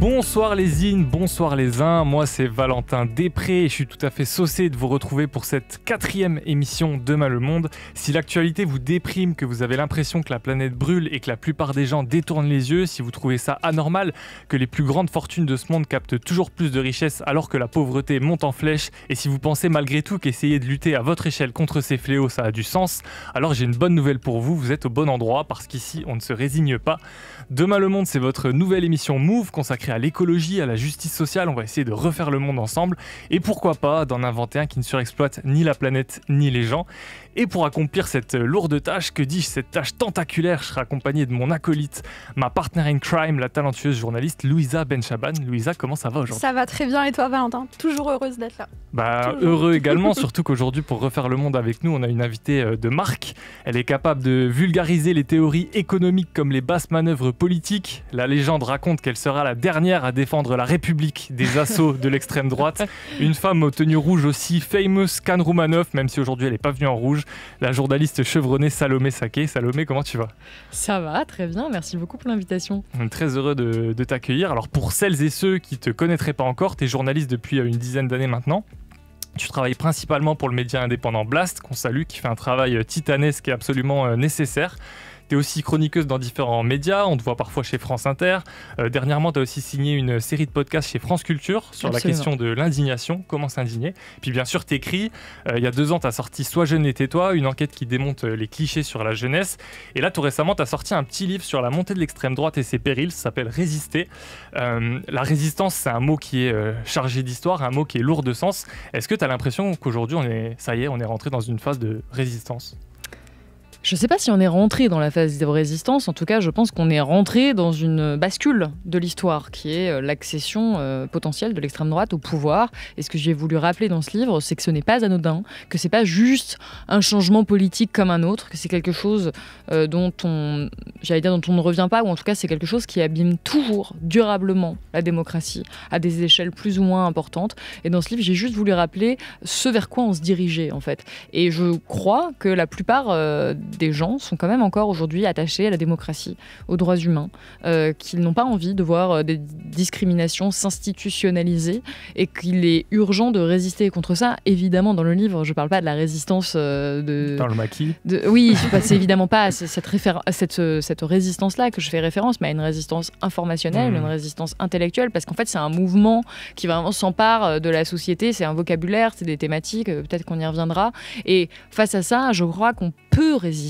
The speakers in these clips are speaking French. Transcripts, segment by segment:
Bonsoir les in, bonsoir les uns, moi c'est Valentin Després et je suis tout à fait saucé de vous retrouver pour cette 4e émission Demain le Monde. Si l'actualité vous déprime, que vous avez l'impression que la planète brûle et que la plupart des gens détournent les yeux, si vous trouvez ça anormal, que les plus grandes fortunes de ce monde captent toujours plus de richesses alors que la pauvreté monte en flèche, et si vous pensez malgré tout qu'essayer de lutter à votre échelle contre ces fléaux ça a du sens, alors j'ai une bonne nouvelle pour vous, vous êtes au bon endroit parce qu'ici on ne se résigne pas. Demain le Monde, c'est votre nouvelle émission Move consacrée à l'écologie, à la justice sociale. On va essayer de refaire le monde ensemble et pourquoi pas d'en inventer un qui ne surexploite ni la planète ni les gens. Et pour accomplir cette lourde tâche, que dis-je, cette tâche tentaculaire, je serai accompagné de mon acolyte, ma partner in crime, la talentueuse journaliste Louisa Benchaban. Louisa, comment ça va aujourd'hui ? Ça va très bien, et toi Valentin ? Toujours heureuse d'être là. Toujours. Heureux également, surtout qu'aujourd'hui pour refaire le monde avec nous, on a une invitée de marque. Elle est capable de vulgariser les théories économiques comme les basses manœuvres politiques. La légende raconte qu'elle sera la dernière à défendre la République des assauts de l'extrême droite. Une femme aux tenues rouges aussi famous qu'Anne Roumanoff, même si aujourd'hui elle n'est pas venue en rouge. La journaliste chevronnée Salomé Saké. Salomé, comment tu vas ? Ça va, très bien, merci beaucoup pour l'invitation. On est très heureux de t'accueillir. Alors pour celles et ceux qui ne te connaîtraient pas encore, tu es journaliste depuis une dizaine d'années maintenant. Tu travailles principalement pour le média indépendant Blast, qu'on salue, qui fait un travail titanesque et absolument nécessaire. Tu es aussi chroniqueuse dans différents médias, on te voit parfois chez France Inter. Dernièrement, tu as aussi signé une série de podcasts chez France Culture sur la question de l'indignation, comment s'indigner. Puis bien sûr, tu écris. Il y a 2 ans, tu as sorti Sois jeune et tais-toi, une enquête qui démonte les clichés sur la jeunesse. Et là, tout récemment, tu as sorti un petit livre sur la montée de l'extrême droite et ses périls, ça s'appelle Résister. La résistance, c'est un mot qui est chargé d'histoire, un mot qui est lourd de sens. Est-ce que tu as l'impression qu'aujourd'hui, on est rentré dans une phase de résistance ? Je ne sais pas si on est rentré dans la phase de résistance, en tout cas je pense qu'on est rentré dans une bascule de l'histoire qui est l'accession potentielle de l'extrême droite au pouvoir. Et ce que j'ai voulu rappeler dans ce livre, c'est que ce n'est pas anodin, que ce n'est pas juste un changement politique comme un autre, que c'est quelque chose dont on ne revient pas, ou en tout cas c'est quelque chose qui abîme toujours durablement la démocratie à des échelles plus ou moins importantes. Et dans ce livre, j'ai juste voulu rappeler ce vers quoi on se dirigeait en fait. Et je crois que la plupart des gens sont quand même encore aujourd'hui attachés à la démocratie, aux droits humains, qu'ils n'ont pas envie de voir des discriminations s'institutionnaliser et qu'il est urgent de résister contre ça. Évidemment, dans le livre, je ne parle pas de la résistance dans le maquis. Oui, c'est évidemment pas cette résistance-là que je fais référence, mais à une résistance informationnelle, une résistance intellectuelle, parce qu'en fait, c'est un mouvement qui vraiment s'empare de la société, c'est un vocabulaire, c'est des thématiques, peut-être qu'on y reviendra. Et face à ça, je crois qu'on peut résister.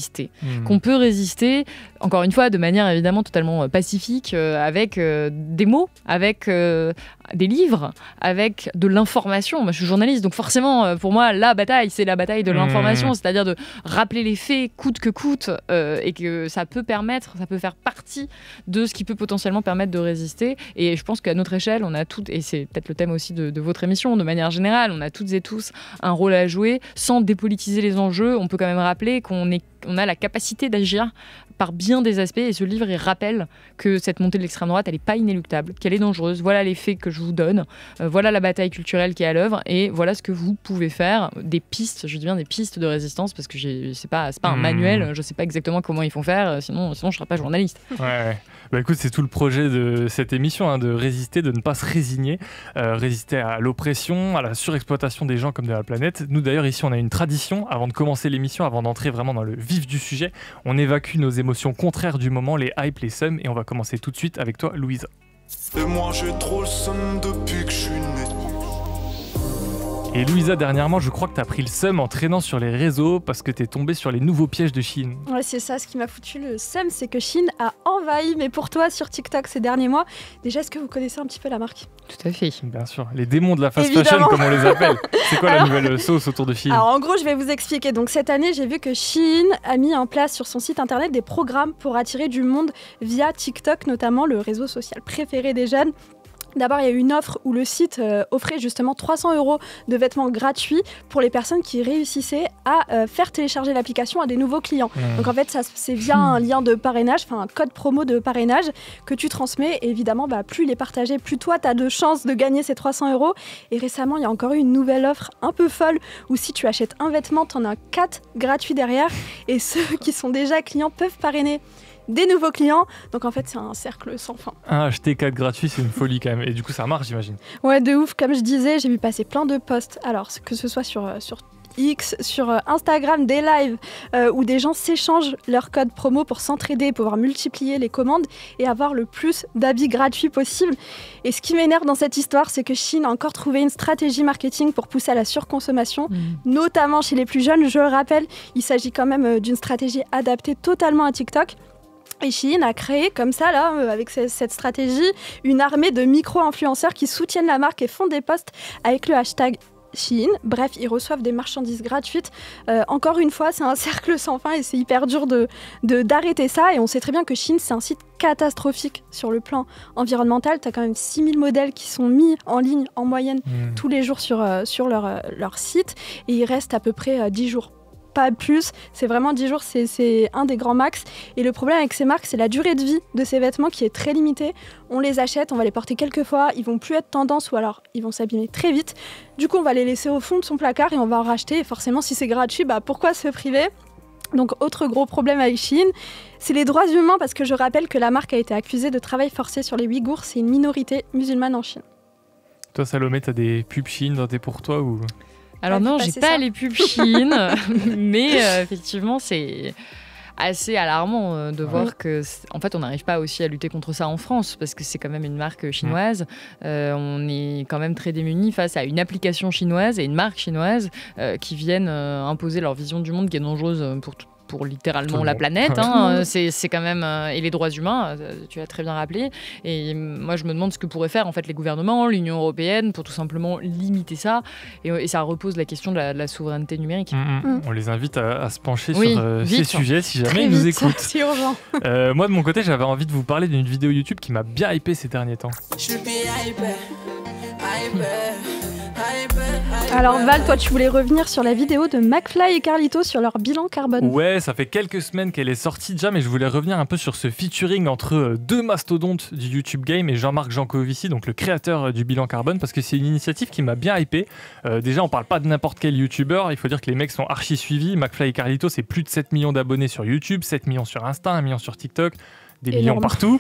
Qu'on peut résister, encore une fois, de manière évidemment totalement pacifique, avec des mots, avec des livres, avec de l'information. Moi, je suis journaliste, donc forcément, pour moi, la bataille, c'est la bataille de l'information, c'est-à-dire de rappeler les faits, coûte que coûte, et que ça peut faire partie de ce qui peut potentiellement permettre de résister. Et je pense qu'à notre échelle, on a toutes, et c'est peut-être le thème aussi de votre émission, de manière générale, on a toutes et tous un rôle à jouer, sans dépolitiser les enjeux. On peut quand même rappeler qu'on a la capacité d'agir par bien des aspects, et ce livre il rappelle que cette montée de l'extrême droite elle n'est pas inéluctable, qu'elle est dangereuse. Voilà les faits que je vous donne, voilà la bataille culturelle qui est à l'œuvre, et voilà ce que vous pouvez faire, des pistes, je dis bien des pistes de résistance, parce que c'est pas un manuel, je sais pas exactement comment ils font faire, sinon je serais pas journaliste. Ouais. Bah écoute, c'est tout le projet de cette émission, de résister, de ne pas se résigner, résister à l'oppression, à la surexploitation des gens comme de la planète. Nous d'ailleurs ici on a une tradition, avant de commencer l'émission, avant d'entrer vraiment dans le vif du sujet, on évacue nos émotions contraires du moment, les hypes, les seums, et on va commencer tout de suite avec toi Louisa. Et moi j'ai trop le seum depuis que je suis né. Et Louisa, dernièrement, je crois que tu as pris le seum en traînant sur les réseaux parce que tu es tombée sur les nouveaux pièges de Shein. Ouais, c'est ça, ce qui m'a foutu le seum, c'est que Shein a envahi, mais pour toi, sur TikTok ces derniers mois. Déjà, est-ce que vous connaissez un petit peu la marque ? Tout à fait. Bien sûr, les démons de la fast fashion, comme on les appelle. C'est quoi la nouvelle sauce autour de Shein ? Alors en gros, je vais vous expliquer. Donc cette année, j'ai vu que Shein a mis en place sur son site internet des programmes pour attirer du monde via TikTok, notamment le réseau social préféré des jeunes. D'abord, il y a eu une offre où le site offrait justement 300 € de vêtements gratuits pour les personnes qui réussissaient à faire télécharger l'application à des nouveaux clients. Donc en fait, ça, c'est via un lien de parrainage, enfin un code promo de parrainage que tu transmets. Et évidemment, plus il est partagé, plus toi, tu as de chances de gagner ces 300 €. Et récemment, il y a encore eu une nouvelle offre un peu folle où si tu achètes un vêtement, tu en as 4 gratuits derrière. Et ceux qui sont déjà clients peuvent parrainer des nouveaux clients. Donc en fait, c'est un cercle sans fin. Acheter 4 gratuits, c'est une folie quand même. Et du coup, ça marche, j'imagine. Ouais, de ouf. Comme je disais, j'ai vu passer plein de posts. Alors, que ce soit sur X, sur Instagram, des lives où des gens s'échangent leurs codes promo pour s'entraider, pouvoir multiplier les commandes et avoir le plus d'habits gratuits possible. Et ce qui m'énerve dans cette histoire, c'est que Shein a encore trouvé une stratégie marketing pour pousser à la surconsommation, notamment chez les plus jeunes. Je le rappelle, il s'agit quand même d'une stratégie adaptée totalement à TikTok. Et Shein a créé comme ça, là, avec cette stratégie, une armée de micro-influenceurs qui soutiennent la marque et font des posts avec le hashtag Shein. Bref, ils reçoivent des marchandises gratuites. Encore une fois, c'est un cercle sans fin et c'est hyper dur d'arrêter ça. Et on sait très bien que Shein, c'est un site catastrophique sur le plan environnemental. Tu as quand même 6000 modèles qui sont mis en ligne en moyenne tous les jours sur leur site. Et il reste à peu près 10 jours. Pas plus, c'est vraiment 10 jours, c'est un des grands max. Et le problème avec ces marques, c'est la durée de vie de ces vêtements qui est très limitée. On les achète, on va les porter quelques fois, ils vont plus être tendance ou alors ils vont s'abîmer très vite. Du coup, on va les laisser au fond de son placard et on va en racheter. Et forcément, si c'est gratuit, pourquoi se priver ? Donc, autre gros problème avec Shein, c'est les droits humains, parce que je rappelle que la marque a été accusée de travail forcé sur les Ouïghours. C'est une minorité musulmane en Chine. Toi, Salomé, t'as des pubs Shein dans tes pour toi ou... Alors non, j'ai pas les pubs Shein, mais effectivement, c'est assez alarmant de voir que, en fait, on n'arrive pas aussi à lutter contre ça en France, parce que c'est quand même une marque chinoise. On est quand même très démunis face à une application chinoise et une marque chinoise qui viennent imposer leur vision du monde qui est dangereuse pour littéralement la planète, c'est quand même et les droits humains, tu l'as très bien rappelé. Et moi, je me demande ce que pourraient faire en fait les gouvernements, l'Union européenne, pour tout simplement limiter ça. Et ça repose la question de la souveraineté numérique. On les invite à se pencher sur ces sujets si jamais ils nous écoutent. C'est urgent. Moi, de mon côté, j'avais envie de vous parler d'une vidéo YouTube qui m'a bien hypé ces derniers temps. Alors Val, toi tu voulais revenir sur la vidéo de McFly et Carlito sur leur bilan carbone. Ouais, ça fait quelques semaines qu'elle est sortie déjà, mais je voulais revenir un peu sur ce featuring entre deux mastodontes du YouTube Game et Jean-Marc Jancovici, donc le créateur du bilan carbone, parce que c'est une initiative qui m'a bien hypé. Déjà, on parle pas de n'importe quel YouTuber, il faut dire que les mecs sont archi suivis. McFly et Carlito, c'est plus de 7 millions d'abonnés sur YouTube, 7 millions sur Insta, 1 million sur TikTok. Des millions partout.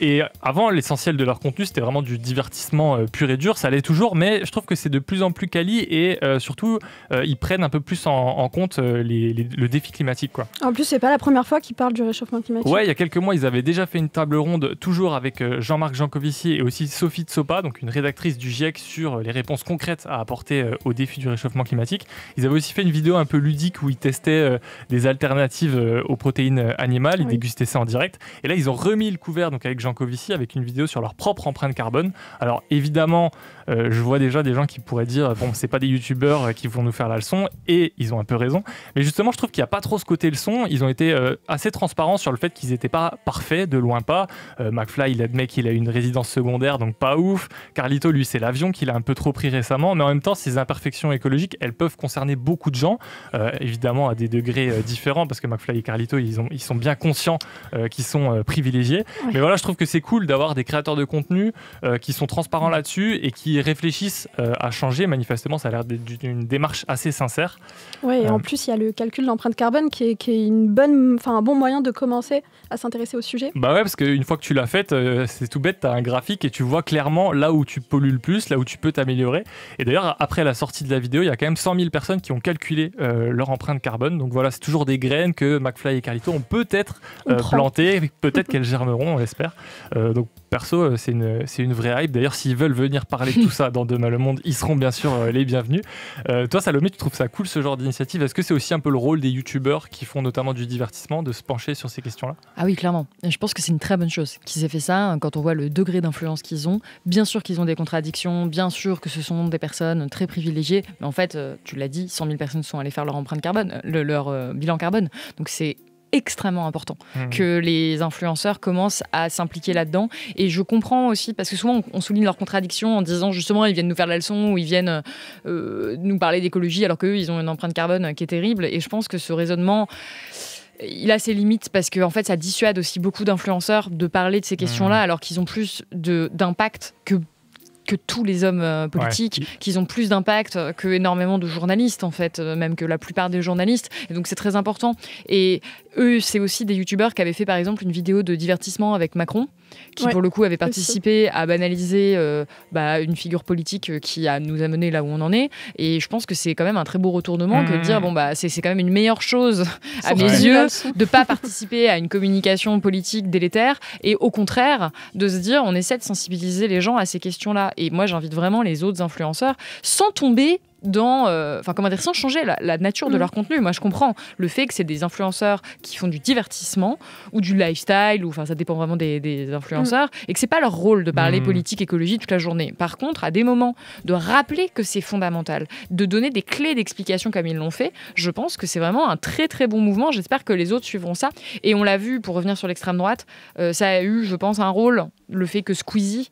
Et avant, l'essentiel de leur contenu, c'était vraiment du divertissement pur et dur. Ça l'est toujours, mais je trouve que c'est de plus en plus quali et surtout, ils prennent un peu plus en compte le défi climatique, quoi. En plus, c'est pas la première fois qu'ils parlent du réchauffement climatique. Ouais, il y a quelques mois, ils avaient déjà fait une table ronde, toujours avec Jean-Marc Jancovici et aussi Sophie Tsopa, donc une rédactrice du GIEC, sur les réponses concrètes à apporter au défi du réchauffement climatique. Ils avaient aussi fait une vidéo un peu ludique où ils testaient des alternatives aux protéines animales. Ils dégustaient ça en direct. Et là, ils ont remis le couvert donc avec Jancovici avec une vidéo sur leur propre empreinte carbone. Alors évidemment, je vois déjà des gens qui pourraient dire bon, c'est pas des youtubeurs qui vont nous faire la leçon, et ils ont un peu raison. Mais justement, je trouve qu'il n'y a pas trop ce côté leçon. Ils ont été assez transparents sur le fait qu'ils n'étaient pas parfaits, de loin pas. McFly, il admet qu'il a une résidence secondaire, donc pas ouf. Carlito, lui, c'est l'avion qu'il a un peu trop pris récemment. Mais en même temps, ces imperfections écologiques, elles peuvent concerner beaucoup de gens, évidemment à des degrés différents, parce que McFly et Carlito, ils sont bien conscients qui sont privilégiés. Mais voilà, je trouve que c'est cool d'avoir des créateurs de contenu qui sont transparents là-dessus et qui réfléchissent à changer. Manifestement, ça a l'air d'une démarche assez sincère. Oui, et en plus, il y a le calcul de l'empreinte carbone qui est un bon moyen de commencer à s'intéresser au sujet. Bah ouais, parce qu'une fois que tu l'as faite, c'est tout bête, tu as un graphique et tu vois clairement là où tu pollues le plus, là où tu peux t'améliorer. Et d'ailleurs, après la sortie de la vidéo, il y a quand même 100 000 personnes qui ont calculé leur empreinte carbone. Donc voilà, c'est toujours des graines que McFly et Carlito ont peut-être plantées. Peut-être qu'elles germeront, on l'espère. Donc perso, c'est une vraie hype. D'ailleurs, s'ils veulent venir parler de tout ça dans Demain le Monde, ils seront bien sûr les bienvenus. Toi, Salomé, tu trouves ça cool ce genre d'initiative? Est-ce que c'est aussi un peu le rôle des youtubeurs qui font notamment du divertissement de se pencher sur ces questions-là? Ah oui, clairement. Et je pense que c'est une très bonne chose qu'ils aient fait ça. Quand on voit le degré d'influence qu'ils ont, bien sûr qu'ils ont des contradictions, bien sûr que ce sont des personnes très privilégiées, mais en fait, tu l'as dit, 100 000 personnes sont allées faire leur empreinte carbone, leur bilan carbone. Donc c'est extrêmement important que les influenceurs commencent à s'impliquer là-dedans. Et je comprends aussi, parce que souvent on souligne leurs contradictions en disant justement ils viennent nous faire la leçon ou ils viennent nous parler d'écologie alors qu'eux ils ont une empreinte carbone qui est terrible. Et je pense que ce raisonnement, il a ses limites parce que en fait, ça dissuade aussi beaucoup d'influenceurs de parler de ces questions-là alors qu'ils ont plus d'impact que que tous les hommes politiques, qu'ils ont plus d'impact que énormément de journalistes en fait, même que la plupart des journalistes. Et donc c'est très important. Et eux, c'est aussi des youtubeurs qui avaient fait par exemple une vidéo de divertissement avec Macron, qui pour le coup avait participé à banaliser une figure politique qui nous a mené là où on en est. Et je pense que c'est quand même un très beau retournement que de dire c'est quand même une meilleure chose à mes yeux de pas participer à une communication politique délétère et au contraire de se dire on essaie de sensibiliser les gens à ces questions-là. Et moi j'invite vraiment les autres influenceurs sans tomber dans, sans changer la nature de leur contenu. Moi, je comprends le fait que c'est des influenceurs qui font du divertissement ou du lifestyle, ou ça dépend vraiment des influenceurs, et que c'est pas leur rôle de parler politique, écologie toute la journée. Par contre, à des moments, de rappeler que c'est fondamental, de donner des clés d'explication comme ils l'ont fait, je pense que c'est vraiment un très très bon mouvement. J'espère que les autres suivront ça. Et on l'a vu, pour revenir sur l'extrême droite, ça a eu, je pense, un rôle, le fait que Squeezie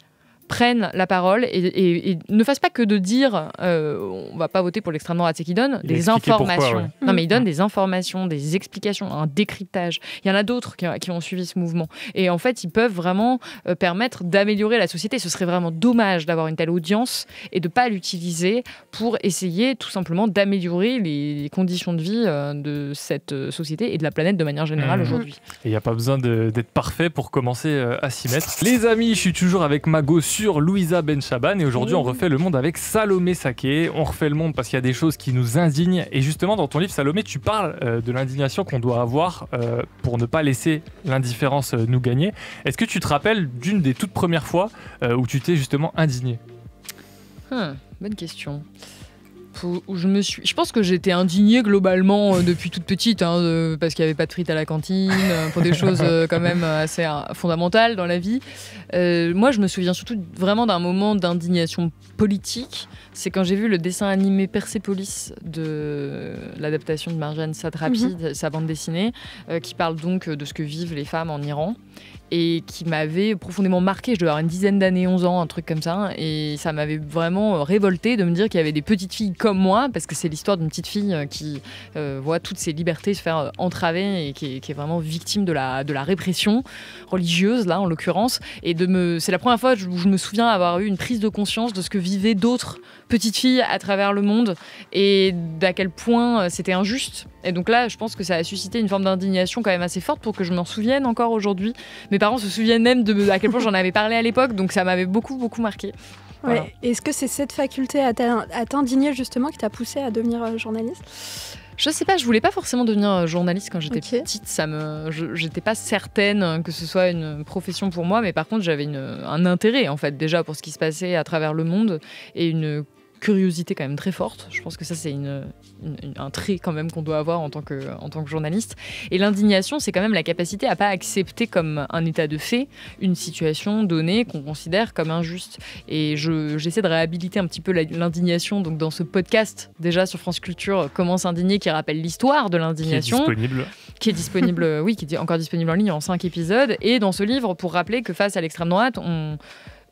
prennent la parole et ne fassent pas que de dire on va pas voter pour l'extrême droite, c'est qu'ils donnent des informations. Pourquoi, Non, mais ils donnent des informations, des explications, un décryptage. Il y en a d'autres qui ont suivi ce mouvement. Et en fait, ils peuvent vraiment permettre d'améliorer la société. Ce serait vraiment dommage d'avoir une telle audience et de pas l'utiliser pour essayer tout simplement d'améliorer les conditions de vie de cette société et de la planète de manière générale aujourd'hui. Et il n'y a pas besoin d'être parfait pour commencer à s'y mettre. Les amis, je suis toujours avec Mago sur Louisa Benchaban et aujourd'hui on refait le monde avec Salomé Saké. On refait le monde parce qu'il y a des choses qui nous indignent et justement dans ton livre Salomé tu parles de l'indignation qu'on doit avoir pour ne pas laisser l'indifférence nous gagner. Est-ce que tu te rappelles d'une des toutes premières fois où tu t'es justement indigné? Bonne question. Où je pense que j'étais indignée globalement depuis toute petite parce qu'il n'y avait pas de frites à la cantine, pour des choses quand même assez fondamentales dans la vie. Moi je me souviens surtout vraiment d'un moment d'indignation politique, c'est quand j'ai vu le dessin animé Persepolis de l'adaptation de Marjane Satrapi, sa bande dessinée, qui parle donc de ce que vivent les femmes en Iran et qui m'avait profondément marqué. Je devais avoir une dizaine d'années, 11 ans, un truc comme ça, et ça m'avait vraiment révolté de me dire qu'il y avait des petites filles comme moi, parce que c'est l'histoire d'une petite fille qui voit toutes ses libertés se faire entraver et qui est vraiment victime de la répression religieuse, là en l'occurrence, et c'est la première fois où je me souviens avoir eu une prise de conscience de ce que vivaient d'autres petites filles à travers le monde et d'à quel point c'était injuste. Et donc là, je pense que ça a suscité une forme d'indignation quand même assez forte pour que je m'en souvienne encore aujourd'hui. Mes parents se souviennent même à quel point j'en avais parlé à l'époque, donc ça m'avait beaucoup, beaucoup marqué. Voilà. Ouais. Est-ce que c'est cette faculté à t'indigner justement qui t'a poussé à devenir journaliste ? Je sais pas, je voulais pas forcément devenir journaliste quand j'étais petite. J'étais pas certaine que ce soit une profession pour moi, mais par contre j'avais un intérêt en fait déjà pour ce qui se passait à travers le monde et une curiosité quand même très forte. Je pense que ça c'est un trait quand même qu'on doit avoir en tant que journaliste. Et l'indignation, c'est quand même la capacité à pas accepter comme un état de fait une situation donnée qu'on considère comme injuste. Et j'essaie de réhabiliter un petit peu l'indignation donc dans ce podcast déjà sur France Culture, Comment s'indigner, qui rappelle l'histoire de l'indignation. Qui est disponible, oui, qui est encore disponible en ligne en 5 épisodes. Et dans ce livre, pour rappeler que face à l'extrême droite, on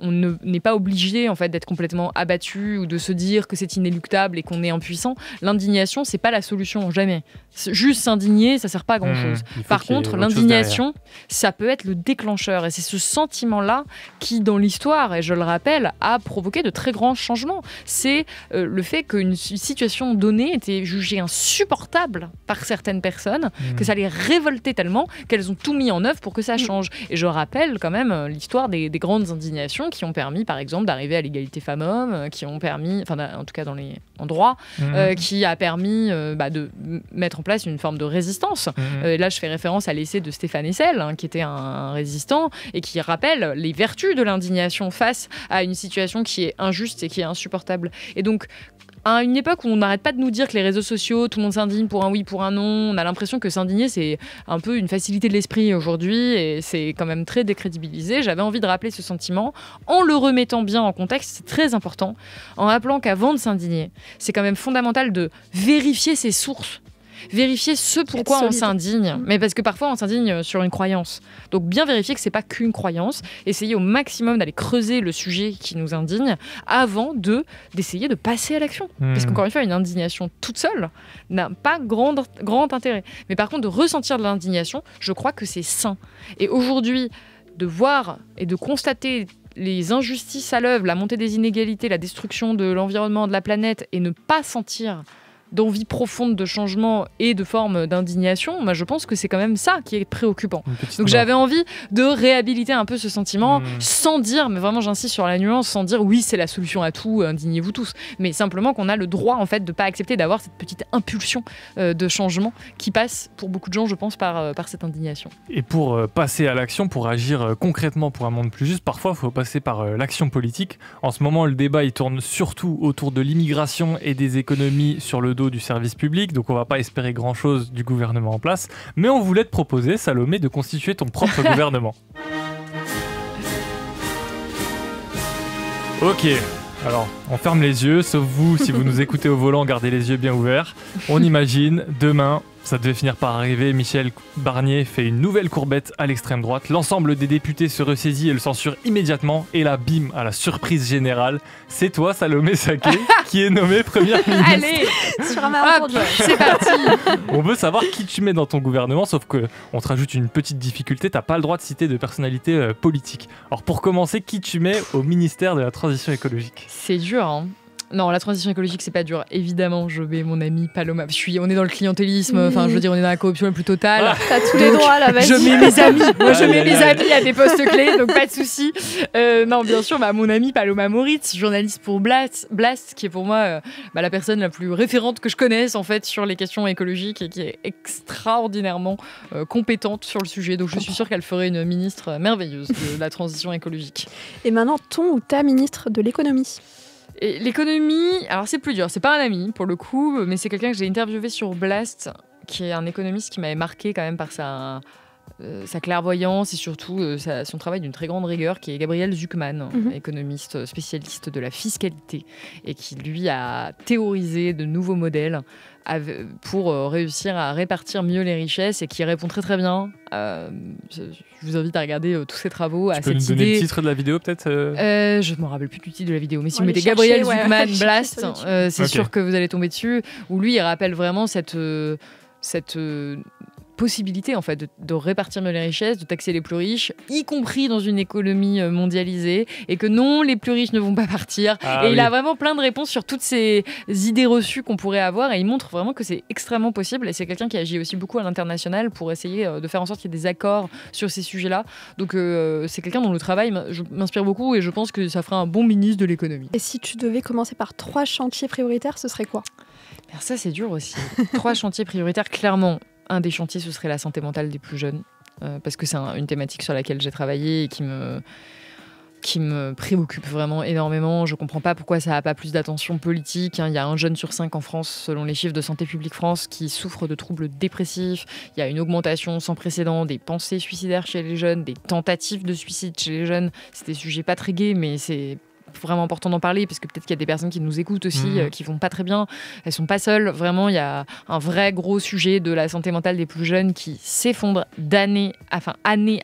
n'est pas obligé en fait d'être complètement abattu ou de se dire que c'est inéluctable et qu'on est impuissant. L'indignation, c'est pas la solution, jamais. Juste s'indigner, ça sert pas à grand chose. Par contre, l'indignation, ça peut être le déclencheur et c'est ce sentiment-là qui, dans l'histoire, et je le rappelle, a provoqué de très grands changements. C'est le fait qu'une situation donnée était jugée insupportable par certaines personnes, que ça les révoltait tellement qu'elles ont tout mis en œuvre pour que ça change. Et je rappelle quand même l'histoire des grandes indignations qui ont permis, par exemple, d'arriver à l'égalité femmes-hommes, qui ont permis, en tout cas en droit, qui a permis de mettre en place une forme de résistance. Et là, je fais référence à l'essai de Stéphane Hessel, qui était un résistant et qui rappelle les vertus de l'indignation face à une situation qui est injuste et qui est insupportable. Et donc, à une époque où on n'arrête pas de nous dire que les réseaux sociaux, tout le monde s'indigne pour un oui, pour un non, on a l'impression que s'indigner, c'est un peu une facilité de l'esprit aujourd'hui et c'est quand même très décrédibilisé. J'avais envie de rappeler ce sentiment en le remettant bien en contexte, c'est très important, en rappelant qu'avant de s'indigner, c'est quand même fondamental de vérifier ses sources. Vérifier ce pourquoi on s'indigne, mais parce que parfois on s'indigne sur une croyance. Donc bien vérifier que c'est pas qu'une croyance, essayer au maximum d'aller creuser le sujet qui nous indigne avant d'essayer de passer à l'action. Parce qu'encore une fois, une indignation toute seule n'a pas grand intérêt. Mais par contre, de ressentir de l'indignation, je crois que c'est sain. Et aujourd'hui, de voir et de constater les injustices à l'œuvre, la montée des inégalités, la destruction de l'environnement, de la planète, et ne pas sentir d'envie profonde de changement et de forme d'indignation, moi je pense que c'est quand même ça qui est préoccupant. Donc j'avais envie de réhabiliter un peu ce sentiment sans dire, mais vraiment j'insiste sur la nuance, sans dire oui c'est la solution à tout, indignez-vous tous, mais simplement qu'on a le droit en fait de pas accepter d'avoir cette petite impulsion de changement qui passe pour beaucoup de gens je pense par cette indignation. Et pour passer à l'action, pour agir concrètement pour un monde plus juste, parfois il faut passer par l'action politique. En ce moment le débat il tourne surtout autour de l'immigration et des économies sur le du service public, donc on va pas espérer grand chose du gouvernement en place, mais on voulait te proposer, Salomé, de constituer ton propre gouvernement. Ok, alors on ferme les yeux, sauf vous, si vous nous écoutez au volant, gardez les yeux bien ouverts. On imagine, demain, ça devait finir par arriver, Michel Barnier fait une nouvelle courbette à l'extrême droite, l'ensemble des députés se ressaisit et le censure immédiatement, et là, bim, à la surprise générale, c'est toi, Salomé Saké, qui est nommée première ministre. Allez, sur un malentendu. C'est parti. On veut savoir qui tu mets dans ton gouvernement, sauf qu'on te rajoute une petite difficulté, t'as pas le droit de citer de personnalité politique. Alors pour commencer, qui tu mets au ministère de la Transition écologique ? C'est dur, hein. Non, la transition écologique, c'est pas dur. Évidemment, je mets mon ami Paloma. On est dans le clientélisme, enfin, je veux dire, on est dans la corruption la plus totale. T'as tous les droits, là, vas-y. Je mets mes amis. Moi, je mets mes amis à des postes clés, donc pas de souci. Non, bien sûr, mon ami Paloma Moritz, journaliste pour Blast, qui est pour moi la personne la plus référente que je connaisse, en fait, sur les questions écologiques et qui est extraordinairement compétente sur le sujet. Donc, je suis sûre qu'elle ferait une ministre merveilleuse de la transition écologique. Et maintenant, ton ou ta ministre de l'économie ? Et l'économie, alors c'est plus dur, c'est pas un ami pour le coup, mais c'est quelqu'un que j'ai interviewé sur Blast, qui est un économiste qui m'avait marqué quand même par sa clairvoyance et surtout son travail d'une très grande rigueur, qui est Gabriel Zucman, économiste spécialiste de la fiscalité, et qui lui a théorisé de nouveaux modèles pour réussir à répartir mieux les richesses et qui répond très très bien. Je vous invite à regarder tous ces travaux. Tu peux nous donner le titre de la vidéo peut-être Je ne me rappelle plus du titre de la vidéo, mais si vous mettez Gabriel Zucman Blast, c'est sûr que vous allez tomber dessus, où lui il rappelle vraiment cette possibilité en fait de répartir mieux les richesses, de taxer les plus riches, y compris dans une économie mondialisée, et que non, les plus riches ne vont pas partir. Il a vraiment plein de réponses sur toutes ces idées reçues qu'on pourrait avoir, et il montre vraiment que c'est extrêmement possible, et c'est quelqu'un qui agit aussi beaucoup à l'international pour essayer de faire en sorte qu'il y ait des accords sur ces sujets-là. Donc c'est quelqu'un dont le travail m'inspire beaucoup, et je pense que ça fera un bon ministre de l'économie. Et si tu devais commencer par 3 chantiers prioritaires, ce serait quoi ? Alors ça c'est dur aussi. 3 chantiers prioritaires, clairement. Un des chantiers, ce serait la santé mentale des plus jeunes, parce que c'est une thématique sur laquelle j'ai travaillé et qui me préoccupe vraiment énormément. Je ne comprends pas pourquoi ça n'a pas plus d'attention politique. Il y a un jeune sur 5 en France, selon les chiffres de Santé publique France, qui souffre de troubles dépressifs. Il y a une augmentation sans précédent des pensées suicidaires chez les jeunes, des tentatives de suicide chez les jeunes. C'est des sujets pas très gais, mais c'est vraiment important d'en parler, parce que peut-être qu'il y a des personnes qui nous écoutent aussi, qui vont pas très bien. Elles sont pas seules. Vraiment, il y a un vrai gros sujet de la santé mentale des plus jeunes qui s'effondre année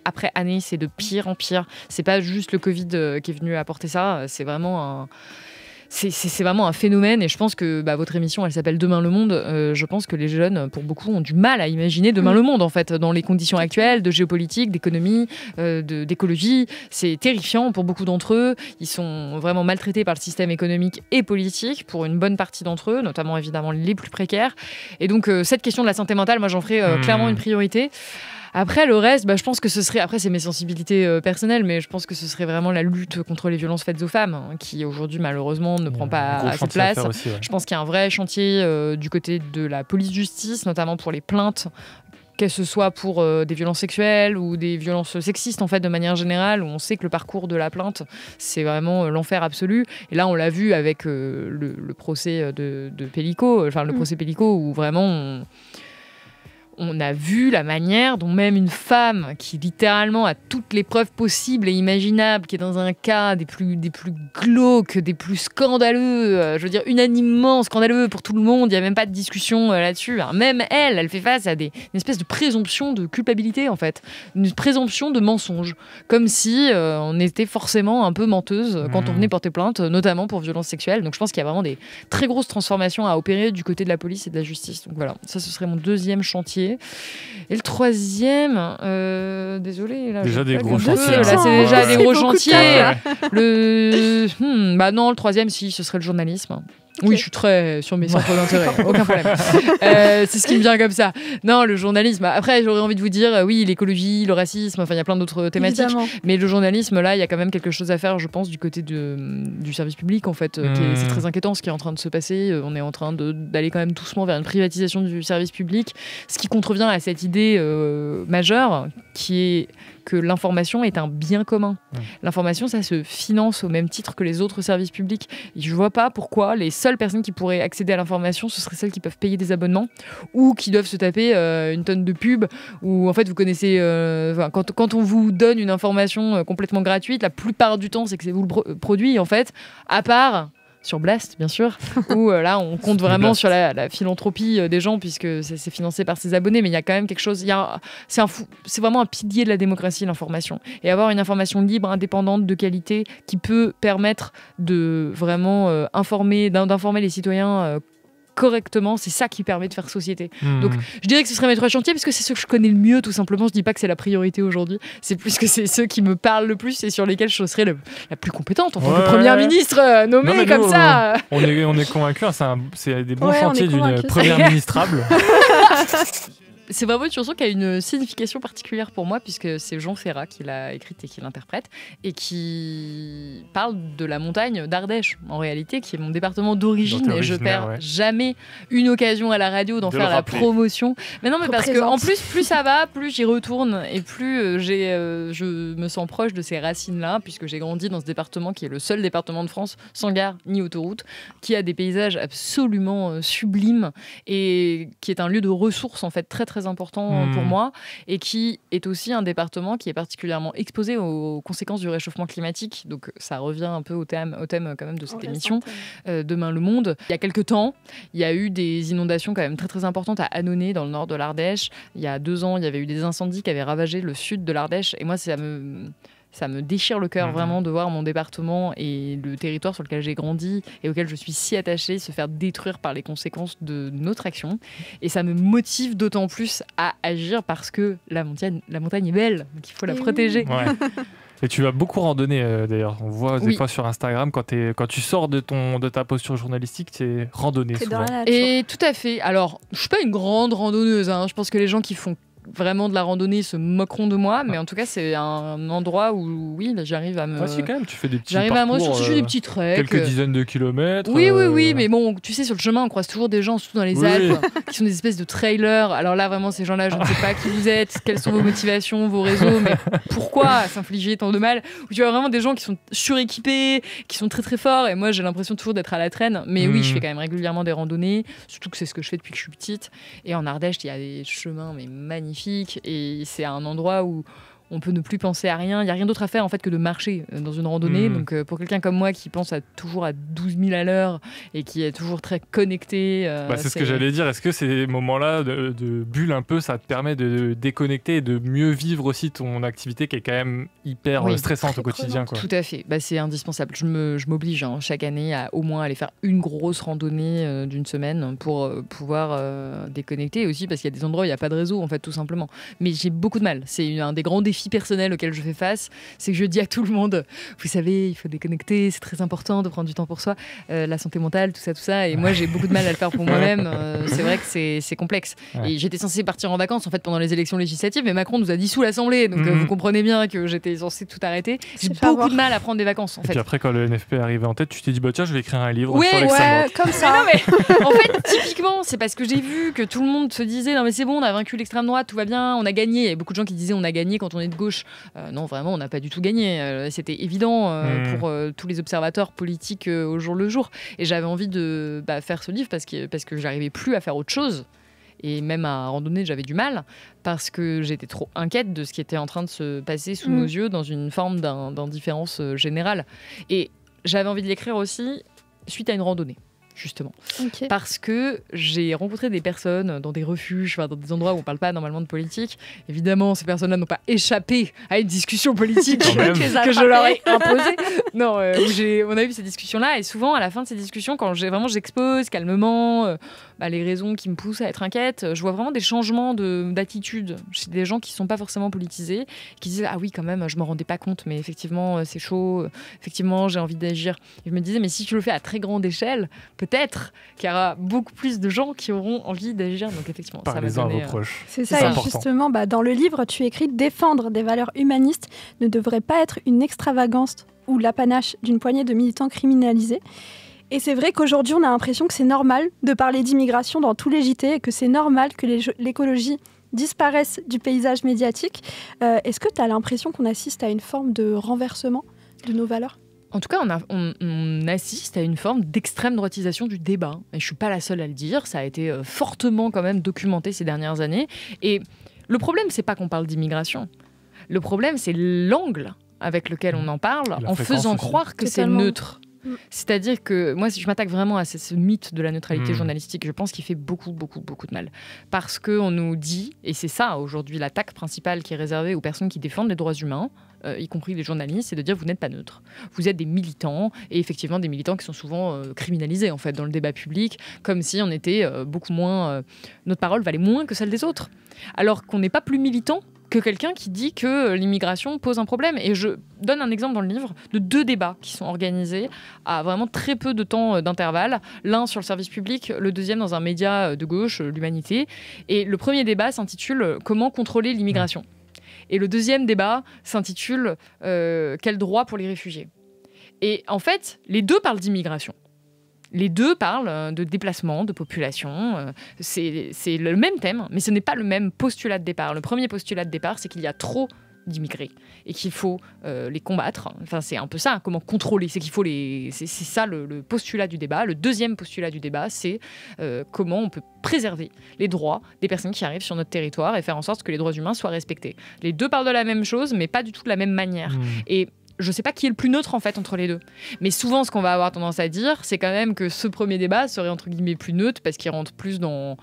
après année. C'est de pire en pire. C'est pas juste le Covid qui est venu apporter ça. C'est vraiment c'est vraiment un phénomène, et je pense que votre émission, elle s'appelle Demain le Monde. Je pense que les jeunes, pour beaucoup, ont du mal à imaginer demain le monde, en fait, dans les conditions actuelles de géopolitique, d'économie, d'écologie. C'est terrifiant pour beaucoup d'entre eux. Ils sont vraiment maltraités par le système économique et politique, pour une bonne partie d'entre eux, notamment évidemment les plus précaires. Et donc, cette question de la santé mentale, moi, j'en ferai clairement une priorité. Après, le reste, je pense que ce serait... Après, c'est mes sensibilités personnelles, mais je pense que ce serait vraiment la lutte contre les violences faites aux femmes, qui aujourd'hui, malheureusement, ne prend pas assez de place. Aussi, ouais. Je pense qu'il y a un vrai chantier du côté de la police-justice, notamment pour les plaintes, que ce soit pour des violences sexuelles ou des violences sexistes, en fait, de manière générale, où on sait que le parcours de la plainte, c'est vraiment l'enfer absolu. Et là, on l'a vu avec le procès de Pellico, enfin, le procès Pellico, où vraiment... On a vu la manière dont même une femme qui littéralement a toutes les preuves possibles et imaginables, qui est dans un cas des plus glauques, des plus scandaleux, je veux dire unanimement scandaleux pour tout le monde, il n'y a même pas de discussion là-dessus. Alors, même elle fait face à une espèce de présomption de culpabilité, en fait, une présomption de mensonge, comme si on était forcément un peu menteuse quand on venait porter plainte, notamment pour violences sexuelles. Donc je pense qu'il y a vraiment des très grosses transformations à opérer du côté de la police et de la justice. Donc voilà, ça ce serait mon deuxième chantier Et le troisième, désolé, là, déjà des gros chantiers. chantiers. Là, c'est déjà des gros chantiers. Ouais. Non, le troisième, si, ce serait le journalisme. Okay. Oui, je suis très sur mes centres d'intérêt, aucun problème. C'est ce qui me vient comme ça. Non, le journalisme. Après, j'aurais envie de vous dire, oui, l'écologie, le racisme, enfin, il y a plein d'autres thématiques. Évidemment. Mais le journalisme, là, il y a quand même quelque chose à faire, je pense, du côté du service public, en fait. C'est très inquiétant ce qui est en train de se passer. On est en train d'aller quand même doucement vers une privatisation du service public, ce qui contrevient à cette idée majeure qui est que l'information est un bien commun. L'information, ça se finance au même titre que les autres services publics. Et je vois pas pourquoi les seules personnes qui pourraient accéder à l'information, ce seraient celles qui peuvent payer des abonnements ou qui doivent se taper une tonne de pubs. Ou en fait, vous connaissez... quand on vous donne une information complètement gratuite, la plupart du temps, c'est que c'est vous le produit, en fait, à part... sur Blast, bien sûr, où là, on compte vraiment sur la philanthropie des gens, puisque c'est financé par ses abonnés, mais il y a quand même quelque chose... C'est vraiment un pilier de la démocratie, l'information. Et avoir une information libre, indépendante, de qualité, qui peut permettre de vraiment d'informer les citoyens correctement, c'est ça qui permet de faire société. Donc je dirais que ce serait mes 3 chantiers parce que c'est ceux que je connais le mieux, tout simplement. Je dis pas que c'est la priorité aujourd'hui, c'est plus que c'est ceux qui me parlent le plus et sur lesquels je serais la plus compétente en tant que première ministre nommée comme ça. On est convaincus, c'est des bons chantiers d'une première ministrable. C'est vraiment une chanson qui a une signification particulière pour moi, puisque c'est Jean Ferrat qui l'a écrite et qui l'interprète, et qui parle de la montagne d'Ardèche, en réalité, qui est mon département d'origine, et je perds jamais une occasion à la radio d'en faire la promotion. Mais non, mais parce que en plus ça va, plus j'y retourne, et plus je me sens proche de ces racines-là, puisque j'ai grandi dans ce département qui est le seul département de France sans gare ni autoroute, qui a des paysages absolument sublimes, et qui est un lieu de ressources, en fait, très très important pour moi, et qui est aussi un département qui est particulièrement exposé aux conséquences du réchauffement climatique. Donc ça revient un peu au thème quand même de cette émission, Demain le monde. Il y a quelques temps, il y a eu des inondations quand même très très importantes à Annonay, dans le nord de l'Ardèche. Il y a 2 ans, il y avait eu des incendies qui avaient ravagé le sud de l'Ardèche, et moi ça me déchire le cœur vraiment de voir mon département et le territoire sur lequel j'ai grandi et auquel je suis si attachée se faire détruire par les conséquences de notre action. Et ça me motive d'autant plus à agir parce que la montagne est belle, donc il faut la protéger. Ouais. Et tu vas beaucoup randonner d'ailleurs. On voit des fois sur Instagram quand tu sors de ta posture journalistique, tu es randonnée souvent. Et tout à fait. Alors, je suis pas une grande randonneuse. Je pense que les gens qui font vraiment de la randonnée se moqueront de moi, mais en tout cas c'est un endroit où oui, j'arrive à me... Ah si, quand même, tu fais des petits j'arrive parcours, à me... je fais des petits treks. Quelques dizaines de kilomètres. Oui, mais bon, tu sais, sur le chemin, on croise toujours des gens, surtout dans les Alpes, qui sont des espèces de trailers. Alors là, vraiment, ces gens-là, je ne sais pas qui vous êtes, quelles sont vos motivations, vos réseaux, mais pourquoi s'infliger tant de mal? Tu vois vraiment des gens qui sont suréquipés, qui sont très très forts, et moi, j'ai l'impression toujours d'être à la traîne. Mais oui, je fais quand même régulièrement des randonnées, surtout que c'est ce que je fais depuis que je suis petite. Et en Ardèche, il y a des chemins mais magnifiques, et c'est un endroit où on peut ne plus penser à rien. Il n'y a rien d'autre à faire en fait que de marcher dans une randonnée. Donc pour quelqu'un comme moi qui pense toujours à 12 000 à l'heure et qui est toujours très connecté... c'est ce que j'allais dire. Est-ce que ces moments-là de bulle un peu, ça te permet de déconnecter et de mieux vivre aussi ton activité qui est quand même hyper stressante au quotidien, quoi. Tout à fait. C'est indispensable. Je m'oblige chaque année à au moins aller faire une grosse randonnée d'une semaine pour pouvoir déconnecter, et aussi parce qu'il y a des endroits où il n'y a pas de réseau, en fait, tout simplement. Mais j'ai beaucoup de mal. C'est un des grands défis personnel auquel je fais face, c'est que je dis à tout le monde, vous savez, il faut déconnecter, c'est très important de prendre du temps pour soi, la santé mentale, tout ça, et moi j'ai beaucoup de mal à le faire pour moi-même. C'est vrai que c'est complexe. Et j'étais censée partir en vacances en fait pendant les élections législatives, mais Macron nous a dissous l'Assemblée, donc vous comprenez bien que j'étais censée tout arrêter. J'ai beaucoup de mal à prendre des vacances en fait. Et puis après, quand le NFP est arrivé en tête, tu t'es dit, tiens, je vais écrire un livre sur l'extrême droite. Comme ça. Mais en fait, typiquement, c'est parce que j'ai vu que tout le monde se disait, non mais c'est bon, on a vaincu l'extrême droite, tout va bien, on a gagné. Il y a beaucoup de gens qui disaient, on a gagné quand on est de gauche. Non, vraiment, on n'a pas du tout gagné. C'était évident pour tous les observateurs politiques au jour le jour. Et j'avais envie de faire ce livre parce que j'arrivais plus à faire autre chose. Et même à randonner, j'avais du mal parce que j'étais trop inquiète de ce qui était en train de se passer sous nos yeux dans une forme d'indifférence générale. Et j'avais envie de l'écrire aussi suite à une randonnée. justement. Ok. Parce que j'ai rencontré des personnes dans des refuges, dans des endroits où on ne parle pas normalement de politique. Évidemment, ces personnes-là n'ont pas échappé à une discussion politique Quand même. que je leur ai imposée. Non, on a eu ces discussions-là et souvent, à la fin de ces discussions, quand j'expose calmement les raisons qui me poussent à être inquiète, je vois vraiment des changements d'attitude chez des gens qui ne sont pas forcément politisés, qui disent « Ah oui, quand même, je ne me rendais pas compte, mais effectivement, c'est chaud, effectivement, j'ai envie d'agir. » Et je me disais « Mais si tu le fais à très grande échelle, peut-être qu'il y aura beaucoup plus de gens qui auront envie d'agir. » Donc effectivement, ça m'a Parlez-en à donné... vos proches. C'est C'est ça, et important. justement, dans le livre, tu écris « Défendre des valeurs humanistes ne devrait pas être une extravagance ou l'apanage d'une poignée de militants criminalisés ». Et c'est vrai qu'aujourd'hui, on a l'impression que c'est normal de parler d'immigration dans tous les JT et que c'est normal que l'écologie disparaisse du paysage médiatique. Est-ce que tu as l'impression qu'on assiste à une forme de renversement de nos valeurs ? En tout cas, on assiste à une forme d'extrême droitisation du débat. Et je ne suis pas la seule à le dire. Ça a été fortement quand même documenté ces dernières années. Et le problème, c'est pas qu'on parle d'immigration. Le problème, c'est l'angle avec lequel on en parle, La en fréquence faisant aussi. croire que Totalement. c'est neutre. C'est-à-dire que moi, si je m'attaque vraiment à ce mythe de la neutralité journalistique, je pense qu'il fait beaucoup, beaucoup, beaucoup de mal. Parce qu'on nous dit, et c'est ça aujourd'hui l'attaque principale qui est réservée aux personnes qui défendent les droits humains, y compris les journalistes, c'est de dire vous n'êtes pas neutre. Vous êtes des militants, et effectivement des militants qui sont souvent criminalisés en fait, dans le débat public, comme si on était beaucoup moins... notre parole valait moins que celle des autres. Alors qu'on n'est pas plus militant que quelqu'un qui dit que l'immigration pose un problème. Et je donne un exemple dans le livre de 2 débats qui sont organisés à vraiment très peu de temps d'intervalle. L'un sur le service public, le deuxième dans un média de gauche, l'Humanité. Et le premier débat s'intitule « Comment contrôler l'immigration ?» Et le deuxième débat s'intitule « Quel droit pour les réfugiés ?» Et en fait, les deux parlent d'immigration. Les deux parlent de déplacement, de population. C'est le même thème, mais ce n'est pas le même postulat de départ. Le premier postulat de départ, c'est qu'il y a trop d'immigrés et qu'il faut les combattre. Enfin, c'est un peu ça, comment contrôler. C'est qu'il faut c'est ça le postulat du débat. Le deuxième postulat du débat, c'est comment on peut préserver les droits des personnes qui arrivent sur notre territoire et faire en sorte que les droits humains soient respectés. Les deux parlent de la même chose, mais pas du tout de la même manière. Et je ne sais pas qui est le plus neutre en fait entre les deux. Mais souvent, ce qu'on va avoir tendance à dire, c'est quand même que ce premier débat serait entre guillemets plus neutre parce qu'il rentre plus dans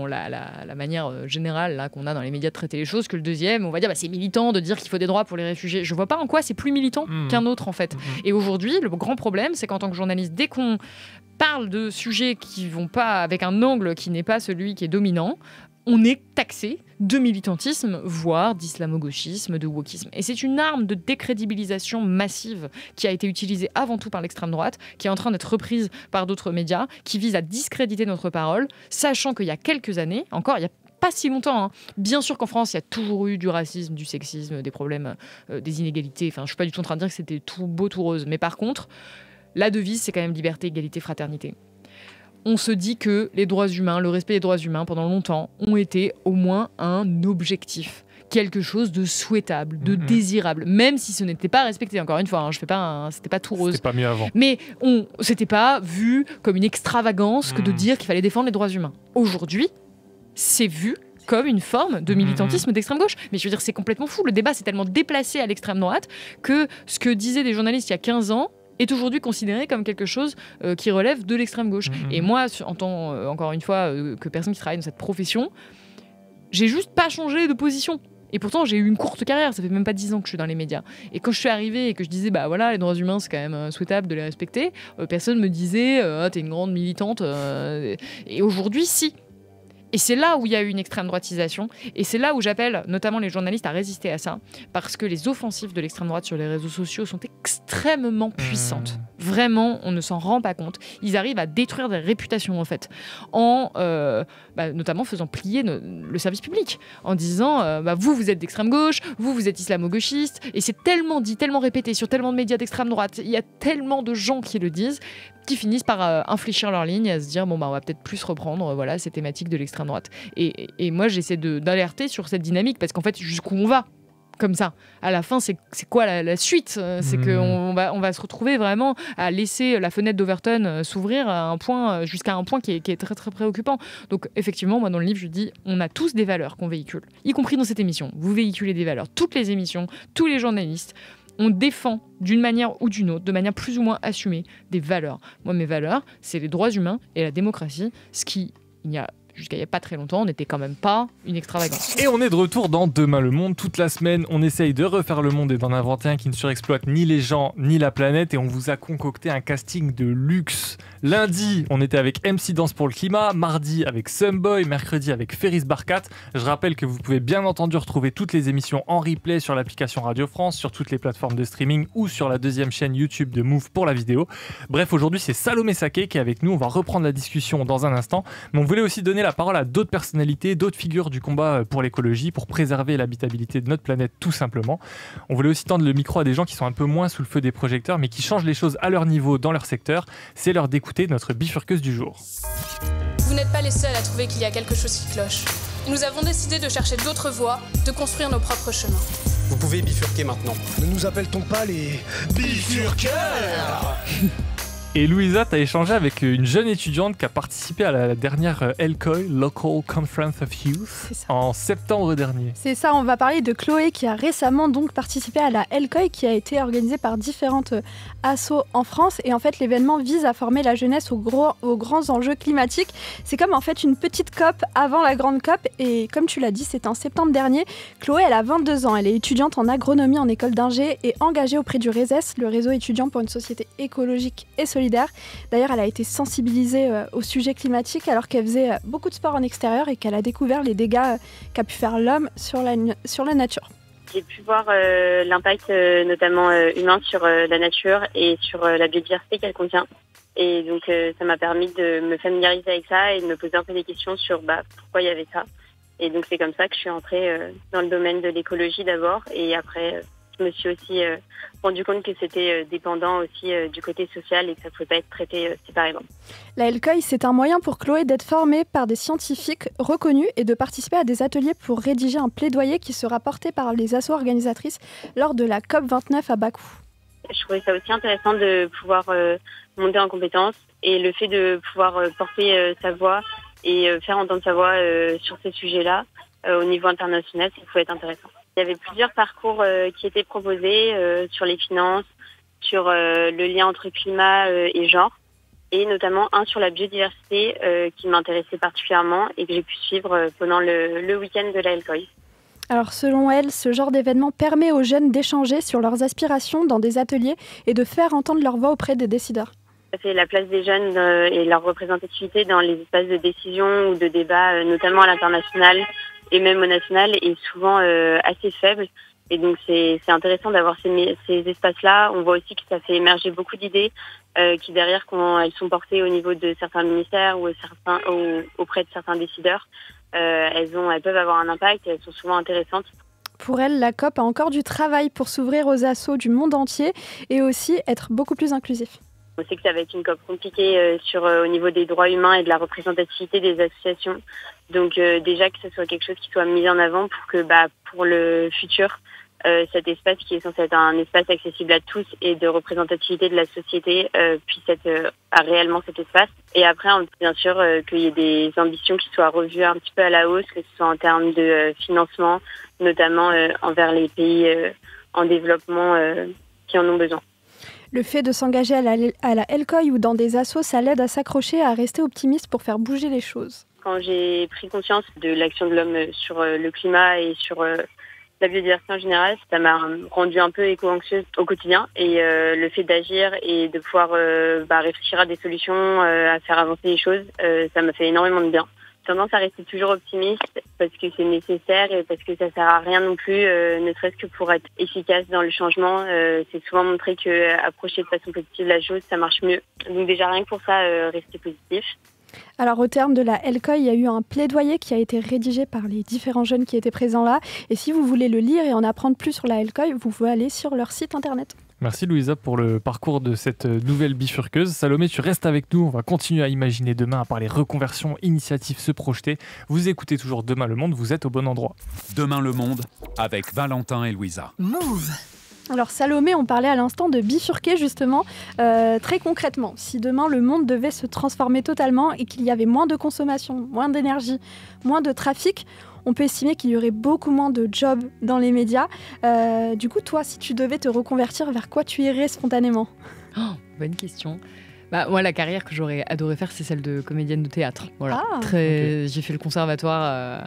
la manière générale là, qu'on a dans les médias de traiter les choses que le deuxième. On va dire c'est militant de dire qu'il faut des droits pour les réfugiés. Je ne vois pas en quoi c'est plus militant qu'un autre en fait. Et aujourd'hui, le grand problème, c'est qu'en tant que journaliste, dès qu'on parle de sujets qui ne vont pas avec un angle qui n'est pas celui qui est dominant, on est taxé de militantisme, voire d'islamo-gauchisme, de wokisme. Et c'est une arme de décrédibilisation massive qui a été utilisée avant tout par l'extrême droite, qui est en train d'être reprise par d'autres médias, qui vise à discréditer notre parole, sachant qu'il y a quelques années, encore il y a pas si longtemps, bien sûr qu'en France, il y a toujours eu du racisme, du sexisme, des problèmes, des inégalités. Enfin, je ne suis pas du tout en train de dire que c'était tout beau, tout rose. Mais par contre, la devise, c'est quand même liberté, égalité, fraternité. On se dit que les droits humains, le respect des droits humains pendant longtemps ont été au moins un objectif, quelque chose de souhaitable, de désirable, même si ce n'était pas respecté. Encore une fois, c'était pas tout rose. C'était pas mieux avant. Mais c'était pas vu comme une extravagance que de dire qu'il fallait défendre les droits humains. Aujourd'hui, c'est vu comme une forme de militantisme d'extrême gauche. Mais je veux dire, c'est complètement fou. Le débat s'est tellement déplacé à l'extrême droite que ce que disaient des journalistes il y a 15 ans est aujourd'hui considéré comme quelque chose qui relève de l'extrême gauche. Et moi, en tant, encore une fois, que personne qui travaille dans cette profession, j'ai juste pas changé de position. Et pourtant, j'ai eu une courte carrière, ça fait même pas 10 ans que je suis dans les médias. Et quand je suis arrivée et que je disais, bah voilà, les droits humains, c'est quand même souhaitable de les respecter, personne me disait, t'es une grande militante. Et aujourd'hui, si. Et c'est là où il y a eu une extrême droitisation. Et c'est là où j'appelle notamment les journalistes à résister à ça. Parce que les offensives de l'extrême droite sur les réseaux sociaux sont extrêmement puissantes. Vraiment, on ne s'en rend pas compte. Ils arrivent à détruire des réputations, en fait. En notamment faisant plier le service public. En disant, vous êtes d'extrême gauche, vous êtes islamo-gauchiste. Et c'est tellement dit, tellement répété sur tellement de médias d'extrême droite. Il y a tellement de gens qui le disent, qui finissent par infléchir leur ligne et à se dire on va peut-être plus reprendre ces thématiques de l'extrême droite. Et moi, j'essaie d'alerter sur cette dynamique parce qu'en fait, jusqu'où on va comme ça. À la fin, c'est quoi la suite ? C'est qu'on va se retrouver vraiment à laisser la fenêtre d'Overton s'ouvrir à un point, jusqu'à un point qui est très, très préoccupant. Donc, effectivement, moi, dans le livre, je dis on a tous des valeurs qu'on véhicule, y compris dans cette émission. Vous véhiculez des valeurs. Toutes les émissions, tous les journalistes, on défend d'une manière ou d'une autre, de manière plus ou moins assumée, des valeurs. Moi, mes valeurs, c'est les droits humains et la démocratie, ce qui, jusqu'à il n'y a pas très longtemps, n'était quand même pas une extravagance. Et on est de retour dans Demain le Monde. Toute la semaine, on essaye de refaire le monde et d'en inventer un qui ne surexploite ni les gens ni la planète. Et on vous a concocté un casting de luxe. Lundi, on était avec MC Danse pour le climat. Mardi, avec Sumboy. Mercredi, avec Ferris Barkat. Je rappelle que vous pouvez bien entendu retrouver toutes les émissions en replay sur l'application Radio France, sur toutes les plateformes de streaming ou sur la deuxième chaîne YouTube de Move pour la vidéo. Bref, aujourd'hui, c'est Salomé Saké qui est avec nous. On va reprendre la discussion dans un instant. Mais on voulait aussi donner la parole à d'autres personnalités, d'autres figures du combat pour l'écologie, pour préserver l'habitabilité de notre planète tout simplement. On voulait aussi tendre le micro à des gens qui sont un peu moins sous le feu des projecteurs, mais qui changent les choses à leur niveau, dans leur secteur. C'est l'heure d'écouter notre bifurqueuse du jour. Vous n'êtes pas les seuls à trouver qu'il y a quelque chose qui cloche. Nous avons décidé de chercher d'autres voies, de construire nos propres chemins. Vous pouvez bifurquer maintenant. Ne nous appelle-t-on pas les bifurqueurs? Et Louisa, tu as échangé avec une jeune étudiante qui a participé à la dernière LCOY, Local Conference of Youth, en septembre dernier. C'est ça, on va parler de Chloé qui a récemment donc participé à la LCOY qui a été organisée par différentes assos en France. Et en fait, l'événement vise à former la jeunesse aux grands enjeux climatiques. C'est comme en fait une petite COP avant la grande COP. Et comme tu l'as dit, c'était en septembre dernier. Chloé, elle a 22 ans. Elle est étudiante en agronomie en école d'ingé et engagée auprès du RESES, le réseau étudiant pour une société écologique et solidaire. D'ailleurs, elle a été sensibilisée au sujet climatique alors qu'elle faisait beaucoup de sport en extérieur et qu'elle a découvert les dégâts qu'a pu faire l'homme sur la nature. J'ai pu voir l'impact notamment humain sur la nature et sur la biodiversité qu'elle contient. Et donc ça m'a permis de me familiariser avec ça et de me poser un peu des questions sur pourquoi il y avait ça. Et donc c'est comme ça que je suis entrée dans le domaine de l'écologie d'abord et après je me suis aussi rendu compte que c'était dépendant aussi du côté social et que ça ne pouvait pas être traité séparément. La LCOY, c'est un moyen pour Chloé d'être formée par des scientifiques reconnus et de participer à des ateliers pour rédiger un plaidoyer qui sera porté par les assos organisatrices lors de la COP29 à Bakou. Je trouvais ça aussi intéressant de pouvoir monter en compétences et le fait de pouvoir porter sa voix et faire entendre sa voix sur ces sujets-là au niveau international, ça pouvait être intéressant. Il y avait plusieurs parcours qui étaient proposés sur les finances, sur le lien entre climat et genre, et notamment un sur la biodiversité qui m'intéressait particulièrement et que j'ai pu suivre pendant le week-end de la LCOY. Alors selon elle, ce genre d'événement permet aux jeunes d'échanger sur leurs aspirations dans des ateliers et de faire entendre leur voix auprès des décideurs. Ça fait la place des jeunes et leur représentativité dans les espaces de décision ou de débat, notamment à l'international et même au national, est souvent assez faible. Et donc c'est intéressant d'avoir ces espaces-là. On voit aussi que ça fait émerger beaucoup d'idées qui derrière, quand elles sont portées au niveau de certains ministères ou auprès de certains décideurs, elles peuvent avoir un impact et elles sont souvent intéressantes. Pour elle, la COP a encore du travail pour s'ouvrir aux assos du monde entier et aussi être beaucoup plus inclusif. On sait que ça va être une COP compliquée au niveau des droits humains et de la représentativité des associations. Donc déjà que ce soit quelque chose qui soit mis en avant pour que pour le futur, cet espace qui est censé être un espace accessible à tous et de représentativité de la société puisse être réellement cet espace. Et après, bien sûr, qu'il y ait des ambitions qui soient revues un petit peu à la hausse, que ce soit en termes de financement, notamment envers les pays en développement qui en ont besoin. Le fait de s'engager à la LCOY ou dans des assos, ça l'aide à s'accrocher, à rester optimiste pour faire bouger les choses. Quand j'ai pris conscience de l'action de l'homme sur le climat et sur la biodiversité en général, ça m'a rendu un peu éco-anxieuse au quotidien. Et le fait d'agir et de pouvoir réfléchir à des solutions, à faire avancer les choses, ça m'a fait énormément de bien. J'ai tendance à rester toujours optimiste parce que c'est nécessaire et parce que ça sert à rien non plus, ne serait-ce que pour être efficace dans le changement. C'est souvent montré que approcher de façon positive la chose, ça marche mieux. Donc déjà rien que pour ça, rester positif. Alors au terme de la LCOY, il y a eu un plaidoyer qui a été rédigé par les différents jeunes qui étaient présents là. Et si vous voulez le lire et en apprendre plus sur la LCOY, vous pouvez aller sur leur site internet. Merci Louisa pour le parcours de cette nouvelle bifurqueuse. Salomé, tu restes avec nous, on va continuer à imaginer demain, à parler reconversion, initiatives, se projeter. Vous écoutez toujours Demain le Monde, vous êtes au bon endroit. Demain le Monde avec Valentin et Louisa. Move. Alors Salomé, on parlait à l'instant de bifurquer justement. Très concrètement, si demain le monde devait se transformer totalement et qu'il y avait moins de consommation, moins d'énergie, moins de trafic, on peut estimer qu'il y aurait beaucoup moins de jobs dans les médias. Du coup, toi, si tu devais te reconvertir, vers quoi tu irais spontanément ? Bonne question. Moi, la carrière que j'aurais adoré faire, c'est celle de comédienne de théâtre. Voilà. Okay. J'ai fait le conservatoire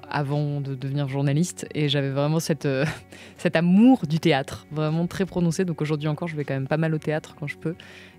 avant de devenir journaliste et j'avais vraiment cet amour du théâtre, vraiment très prononcé. Donc aujourd'hui encore, je vais quand même pas mal au théâtre quand je peux.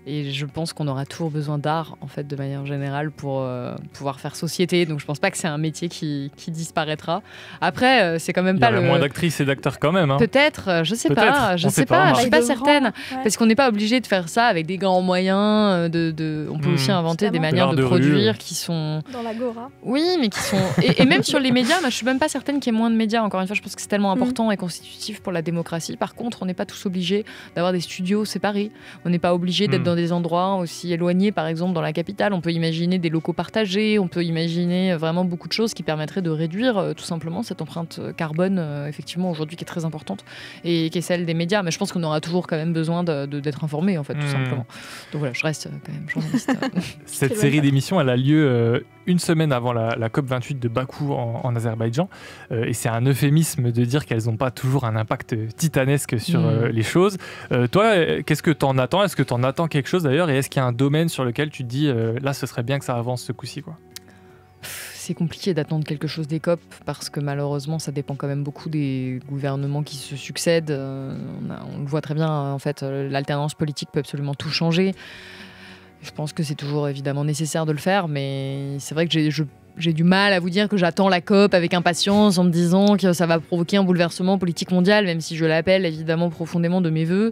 Et je pense qu'on aura toujours besoin d'art, en fait, de manière générale, pour pouvoir faire société. Donc je pense pas que c'est un métier qui disparaîtra. Après, c'est quand même pas le... Il y a moins d'actrices et d'acteurs quand même. Hein. Peut-être, je sais pas. Je sais pas, je suis pas certaine. Ouais. Parce qu'on n'est pas obligé de faire ça avec des grands moyens. On peut aussi inventer des manières de produire qui sont... Dans l'agora. Oui, mais qui sont... et même sur les médias, je suis même pas certaine qu'il y ait moins de médias. Encore une fois, je pense que c'est tellement important et constitutif pour la démocratie. Par contre, on n'est pas tous obligés d'avoir des studios séparés. On n'est pas obligé d'être dans des endroits aussi éloignés, par exemple dans la capitale. On peut imaginer des locaux partagés, on peut imaginer vraiment beaucoup de choses qui permettraient de réduire tout simplement cette empreinte carbone, effectivement, aujourd'hui, qui est très importante et qui est celle des médias. Mais je pense qu'on aura toujours quand même besoin d'être informé, en fait, tout simplement. Donc voilà, je reste quand même journaliste. Cette série d'émissions, elle a lieu une semaine avant la COP28 de Bakou en Azerbaïdjan. Et c'est un euphémisme de dire qu'elles n'ont pas toujours un impact titanesque sur les choses. Toi, qu'est-ce que tu en attends ? Est-ce que tu en attends quelque chose d'ailleurs ? Et est-ce qu'il y a un domaine sur lequel tu te dis là, ce serait bien que ça avance ce coup-ci, quoi ? C'est compliqué d'attendre quelque chose des COP parce que malheureusement, ça dépend quand même beaucoup des gouvernements qui se succèdent. On le voit très bien, en fait, l'alternance politique peut absolument tout changer. Je pense que c'est toujours évidemment nécessaire de le faire, mais c'est vrai que j'ai du mal à vous dire que j'attends la COP avec impatience en me disant que ça va provoquer un bouleversement politique mondial, même si je l'appelle évidemment profondément de mes vœux.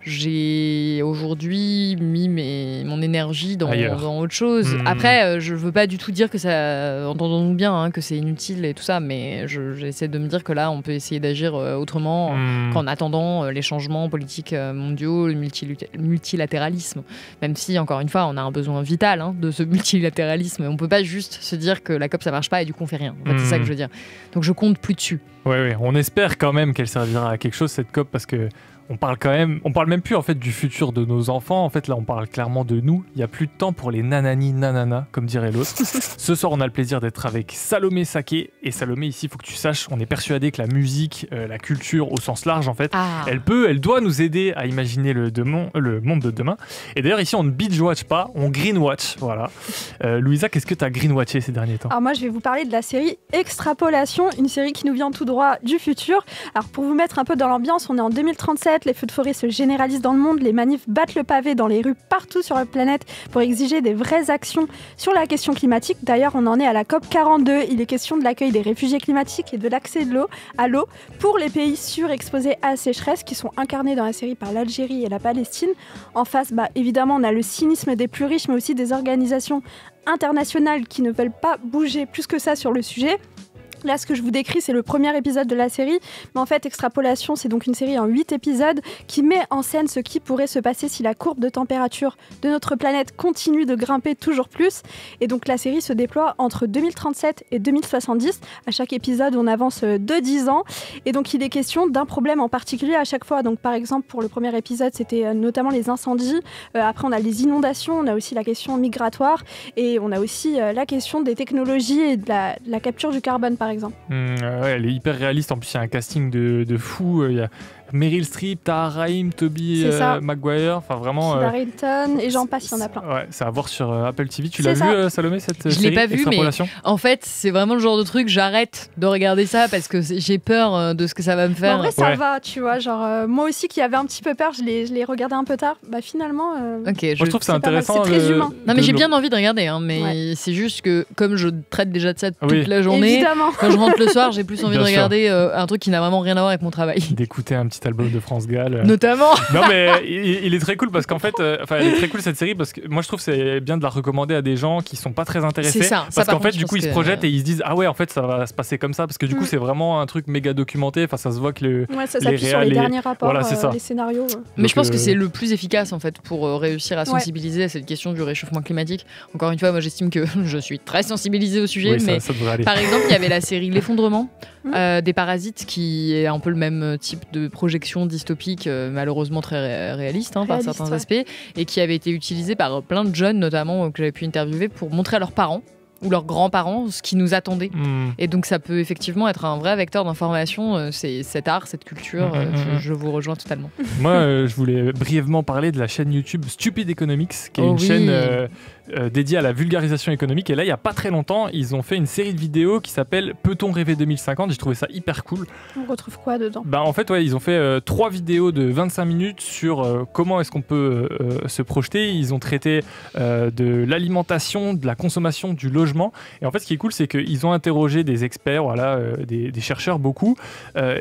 J'ai aujourd'hui mis mon énergie dans autre chose. Après, je veux pas du tout dire que ça, entendons-nous bien, que c'est inutile et tout ça, mais j'essaie de me dire que là, on peut essayer d'agir autrement qu'en attendant les changements politiques mondiaux, le multilatéralisme. Même si, encore une fois, on a un besoin vital de ce multilatéralisme. On peut pas juste se dire que la COP ça marche pas et du coup on fait rien. En fait, c'est ça que je veux dire. Donc je compte plus dessus. Ouais, on espère quand même qu'elle servira à quelque chose cette COP parce que on parle même plus en fait du futur de nos enfants. En fait, là, on parle clairement de nous. Il y a plus de temps pour les nanani nanana, comme dirait l'autre. Ce soir, on a le plaisir d'être avec Salomé Saké. Et Salomé, ici, il faut que tu saches, on est persuadé que la musique, la culture, au sens large, en fait, elle doit nous aider à imaginer le monde de demain. Et d'ailleurs, ici, on ne binge-watch pas, on green-watch. Voilà. Louisa, qu'est-ce que tu as green-watché ces derniers temps ? Alors moi, je vais vous parler de la série Extrapolation, une série qui nous vient tout droit du futur. Alors pour vous mettre un peu dans l'ambiance, on est en 2037. Les feux de forêt se généralisent dans le monde, les manifs battent le pavé dans les rues partout sur la planète pour exiger des vraies actions sur la question climatique. D'ailleurs, on en est à la COP 42. Il est question de l'accueil des réfugiés climatiques et de l'accès à l'eau pour les pays surexposés à la sécheresse qui sont incarnés dans la série par l'Algérie et la Palestine. En face, évidemment, on a le cynisme des plus riches, mais aussi des organisations internationales qui ne veulent pas bouger plus que ça sur le sujet. Là, ce que je vous décris, c'est le premier épisode de la série. Mais en fait, Extrapolation, c'est donc une série en 8 épisodes qui met en scène ce qui pourrait se passer si la courbe de température de notre planète continue de grimper toujours plus. Et donc, la série se déploie entre 2037 et 2070. À chaque épisode, on avance de 10 ans. Et donc, il est question d'un problème en particulier à chaque fois. Donc, par exemple, pour le premier épisode, c'était notamment les incendies. Après, on a les inondations. On a aussi la question migratoire. Et on a aussi la question des technologies et de la capture du carbone, par exemple. Elle est hyper réaliste. En plus, il y a un casting de fou. Il y a Meryl Streep, Tahar Rahim, Tobey Maguire, enfin vraiment. Hilton et j'en passe, il y en a plein. Ouais, c'est à voir sur Apple TV. Tu l'as vu, Salomé, cette série ? Je l'ai pas vu, mais en fait, c'est vraiment le genre de truc. J'arrête de regarder ça parce que j'ai peur de ce que ça va me faire. En vrai, ça va, tu vois. Genre, moi aussi, qui avait un petit peu peur, je l'ai regardé un peu tard. Finalement, je trouve que c'est intéressant. C'est très humain. Non, mais j'ai bien envie de regarder, mais c'est juste que comme je traite déjà de ça toute la journée, évidemment. Quand je rentre le soir, j'ai plus envie de regarder un truc qui n'a vraiment rien à voir avec mon travail. D'écouter un petit album de France Gall. Notamment. Non, mais il est très cool parce qu'en fait, elle est très cool cette série parce que moi je trouve que c'est bien de la recommander à des gens qui sont pas très intéressés. C'est ça. Parce qu'en fait, du coup, ils se projettent et ils se disent ah ouais, en fait, ça va se passer comme ça parce que du coup, c'est vraiment un truc méga documenté. Enfin, ça se voit que ça s'appuie sur les derniers rapports, les scénarios. Mais donc, je pense que c'est le plus efficace en fait pour réussir à sensibiliser à cette question du réchauffement climatique. Encore une fois, moi j'estime que je suis très sensibilisée au sujet, mais par exemple, il y avait la série L'Effondrement des Parasites qui est un peu le même type de projection dystopique, malheureusement très réaliste par certains aspects, et qui avait été utilisé par plein de jeunes, notamment que j'avais pu interviewer, pour montrer à leurs parents ou leurs grands-parents ce qui nous attendait. Et donc ça peut effectivement être un vrai vecteur d'information, c'est cet art, cette culture, je vous rejoins totalement. Moi, je voulais brièvement parler de la chaîne YouTube Stupid Economics, qui est une chaîne dédiée à la vulgarisation économique. Et là, il n'y a pas très longtemps, ils ont fait une série de vidéos qui s'appelle Peut-on rêver 2050 ? J'ai trouvé ça hyper cool. On retrouve quoi dedans ? En fait, ils ont fait 3 vidéos de 25 minutes sur comment est-ce qu'on peut se projeter. Ils ont traité de l'alimentation, de la consommation, du logement. Et en fait, ce qui est cool, c'est qu'ils ont interrogé des experts, des chercheurs beaucoup.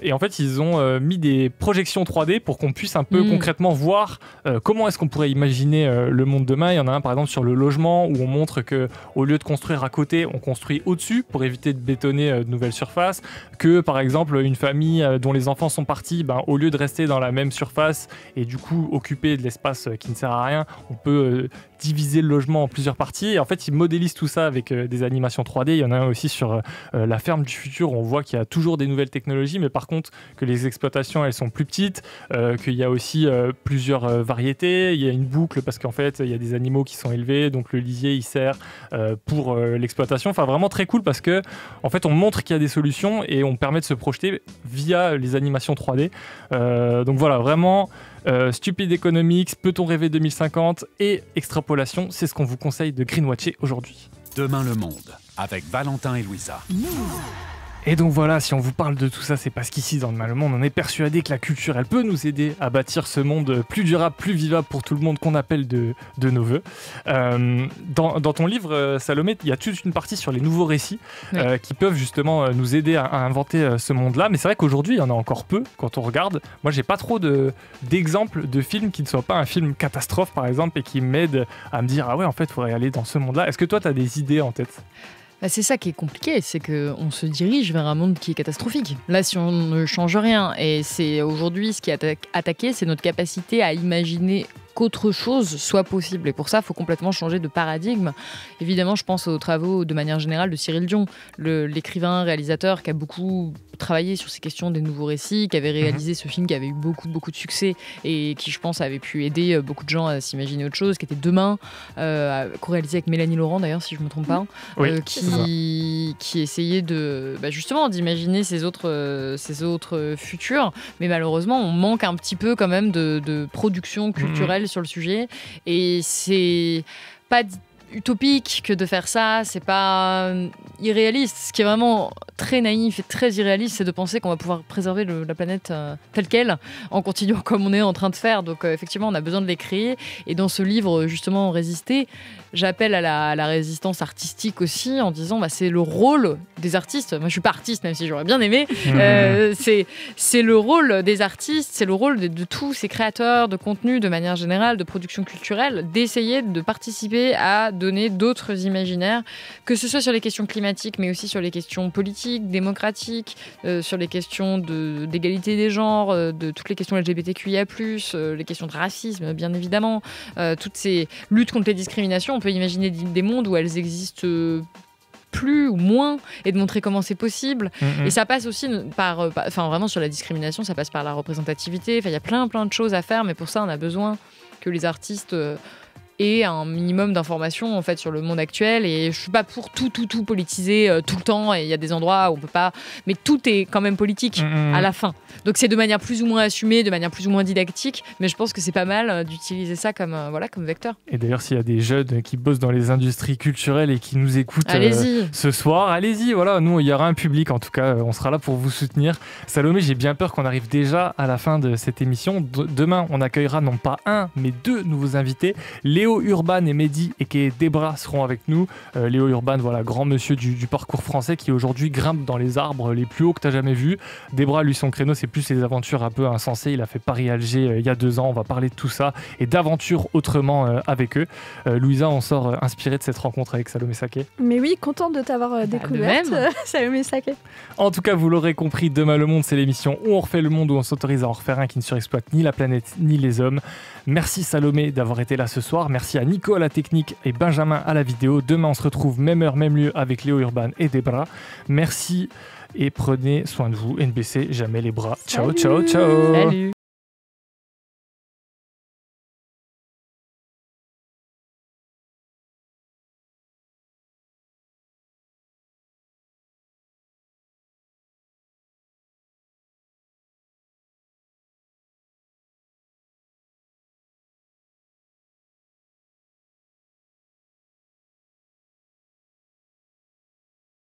Et en fait, ils ont mis des projections 3D pour qu'on puisse un peu concrètement voir comment est-ce qu'on pourrait imaginer le monde demain. Il y en a un, par exemple, sur le logement, où on montre qu'au lieu de construire à côté, on construit au-dessus pour éviter de bétonner de nouvelles surfaces. Que, par exemple, une famille dont les enfants sont partis, au lieu de rester dans la même surface et du coup occuper de l'espace qui ne sert à rien, on peut diviser le logement en plusieurs parties. Et en fait, ils modélisent tout ça avec des animations 3D. Il y en a un aussi sur la ferme du futur. On voit qu'il y a toujours des nouvelles technologies, mais par contre, que les exploitations, elles sont plus petites, qu'il y a aussi plusieurs variétés. Il y a une boucle parce qu'en fait, il y a des animaux qui sont élevés, donc le lisier, il sert pour l'exploitation. Enfin, vraiment très cool parce que, en fait, on montre qu'il y a des solutions et on permet de se projeter via les animations 3D. Donc voilà, vraiment... Stupid Economics, Peut-on rêver 2050 et Extrapolation, c'est ce qu'on vous conseille de greenwatcher aujourd'hui. Demain le monde, avec Valentin et Louisa. Et donc voilà, si on vous parle de tout ça, c'est parce qu'ici, dans Demain le monde, on est persuadé que la culture, elle peut nous aider à bâtir ce monde plus durable, plus vivable pour tout le monde qu'on appelle de nos voeux. Dans ton livre, Salomé, il y a toute une partie sur les nouveaux récits qui peuvent justement nous aider à inventer ce monde-là. Mais c'est vrai qu'aujourd'hui, il y en a encore peu quand on regarde. Moi, j'ai pas trop d'exemples de films qui ne soient pas un film catastrophe, par exemple, et qui m'aident à me dire « Ah ouais, en fait, il faudrait aller dans ce monde-là ». Est-ce que toi, tu as des idées en tête ? C'est ça qui est compliqué, c'est qu'on se dirige vers un monde qui est catastrophique. Là, si on ne change rien, et c'est aujourd'hui ce qui est attaqué, c'est notre capacité à imaginer qu'autre chose soit possible. Et pour ça, il faut complètement changer de paradigme. Évidemment, je pense aux travaux de manière générale de Cyril Dion, l'écrivain, réalisateur qui a beaucoup travaillé sur ces questions des nouveaux récits, qui avait réalisé ce film qui avait eu beaucoup de succès et qui, je pense, avait pu aider beaucoup de gens à s'imaginer autre chose, qui était Demain, co-réalisé avec Mélanie Laurent d'ailleurs, si je ne me trompe pas, qui essayait de, justement d'imaginer ces autres futurs. Mais malheureusement, on manque un petit peu quand même de production culturelle sur le sujet, et c'est pas utopique que de faire ça, c'est pas irréaliste. Ce qui est vraiment très naïf et très irréaliste, c'est de penser qu'on va pouvoir préserver la planète telle qu'elle en continuant comme on est en train de faire. Donc effectivement, on a besoin de les créer. Et dans ce livre, justement, Résister, j'appelle à la résistance artistique aussi, en disant c'est le rôle des artistes. Moi, je suis pas artiste, même si j'aurais bien aimé. C'est le rôle des artistes, c'est le rôle de tous ces créateurs de contenu, de manière générale, de production culturelle, d'essayer de participer à donner d'autres imaginaires, que ce soit sur les questions climatiques, mais aussi sur les questions politiques, démocratiques, sur les questions d'égalité des genres, de toutes les questions LGBTQIA+, les questions de racisme, bien évidemment, toutes ces luttes contre les discriminations. On peut imaginer des mondes où elles existent plus ou moins, et de montrer comment c'est possible. Et ça passe aussi par vraiment sur la discrimination, ça passe par la représentativité. Il y a plein de choses à faire, mais pour ça, on a besoin que les artistes et un minimum d'informations en fait sur le monde actuel. Et je suis pas pour tout politiser tout le temps, et il y a des endroits où on peut pas, mais tout est quand même politique à la fin. Donc c'est de manière plus ou moins assumée, de manière plus ou moins didactique, mais je pense que c'est pas mal d'utiliser ça comme vecteur. Et d'ailleurs, s'il y a des jeunes qui bossent dans les industries culturelles et qui nous écoutent ce soir, allez-y, voilà, nous il y aura un public, en tout cas on sera là pour vous soutenir. Salomé, j'ai bien peur qu'on arrive déjà à la fin de cette émission. Demain, on accueillera non pas un, mais 2 nouveaux invités. Léo Urban et Mehdi et Debra seront avec nous. Léo Urban, voilà, grand monsieur du parcours français qui aujourd'hui grimpe dans les arbres les plus hauts que tu as jamais vus. Debra, lui, son créneau, c'est plus les aventures un peu insensées. Il a fait Paris-Alger il y a 2 ans. On va parler de tout ça et d'aventures autrement avec eux. Louisa, on sort inspirée de cette rencontre avec Salomé Saké. Mais oui, contente de t'avoir découverte, Salomé Saké. En tout cas, vous l'aurez compris, Demain le monde, c'est l'émission où on refait le monde, où on s'autorise à en refaire un qui ne surexploite ni la planète ni les hommes. Merci Salomé d'avoir été là ce soir. Merci à Nico à la technique et Benjamin à la vidéo. Demain, on se retrouve même heure, même lieu avec Léo Urban et Debra. Merci et prenez soin de vous. NBC, jamais les bras. Ciao, ciao, ciao. Salut.